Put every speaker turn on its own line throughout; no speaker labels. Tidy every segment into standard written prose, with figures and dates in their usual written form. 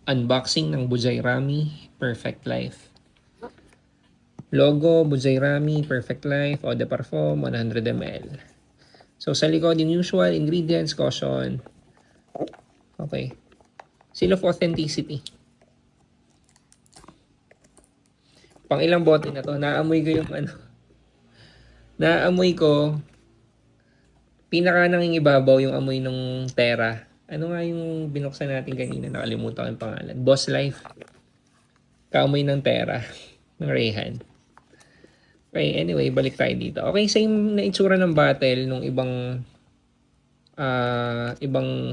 Unboxing ng Bujay Rami Perfect Life. Logo, Bujay Rami Perfect Life, Eau de Parfum, 100 ml. So sa likod, yung usual ingredients, caution. Okay. Seal of authenticity. Pang ilang bote na to? Naamoy ko yung Naamoy ko, pinaka nangingibabaw yung amoy ng Terra. Ano nga yung binuksan natin kanina? Nakalimutan ko yung pangalan. Boss Life. Kaamoy ng Terra. Ng Rayhan. Okay, anyway, balik tayo dito. Okay, same na itsura ng bottle nung ibang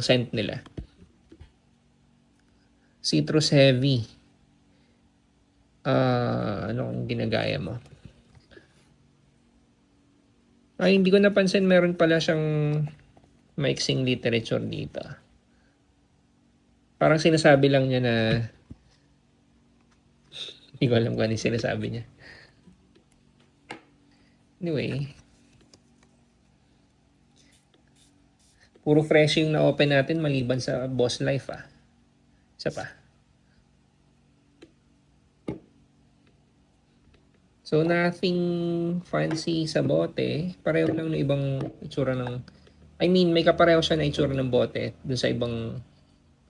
scent nila. Citrus heavy. Anong ginagaya mo? Ay, hindi ko napansin meron pala siyang maiksing literature dito. Parang sinasabi lang niya na hindi ko alam kung ano yung sinasabi niya. Anyway, puro fresh yung na-open natin maliban sa Boss Life Isa pa. So, nothing fancy sa bote. Pareho lang ng ibang itsura ng... I mean, may kapareho siya na itsura ng bote dun sa ibang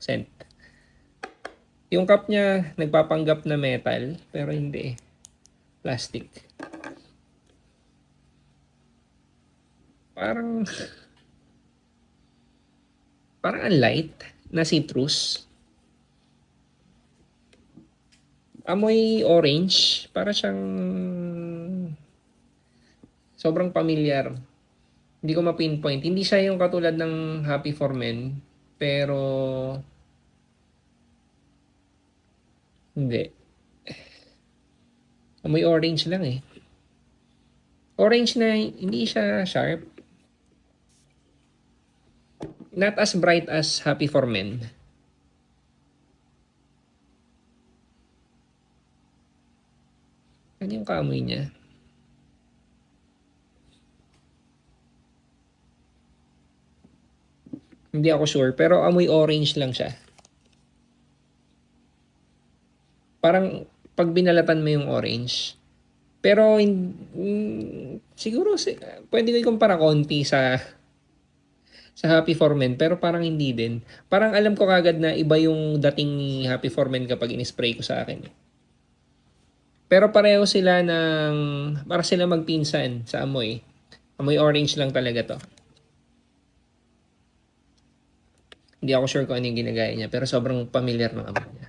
scent. Yung cup niya, nagpapanggap na metal, pero hindi. Plastic. Parang ang light na citrus. Amoy orange. Para siyang sobrang familiar. Hindi ko ma-pinpoint. Hindi siya yung katulad ng Happy for Men. Pero hindi. Amoy orange lang eh. Orange na hindi siya sharp. Not as bright as Happy for Men. Ano yung kaamoy niya? Hindi ako sure, pero amoy orange lang siya. Parang pag binalatan mo yung orange. Pero siguro pwede ko ikumpara konti sa Happy for Men, pero parang hindi din. Parang alam ko kagad na iba yung dating ni Happy for Men kapag in-spray ko sa akin. Pero pareho sila para sila magpinsan sa amoy. Amoy orange lang talaga to. Hindi ako sure kung ano yung ginagaya niya, pero sobrang familiar ng amoy niya.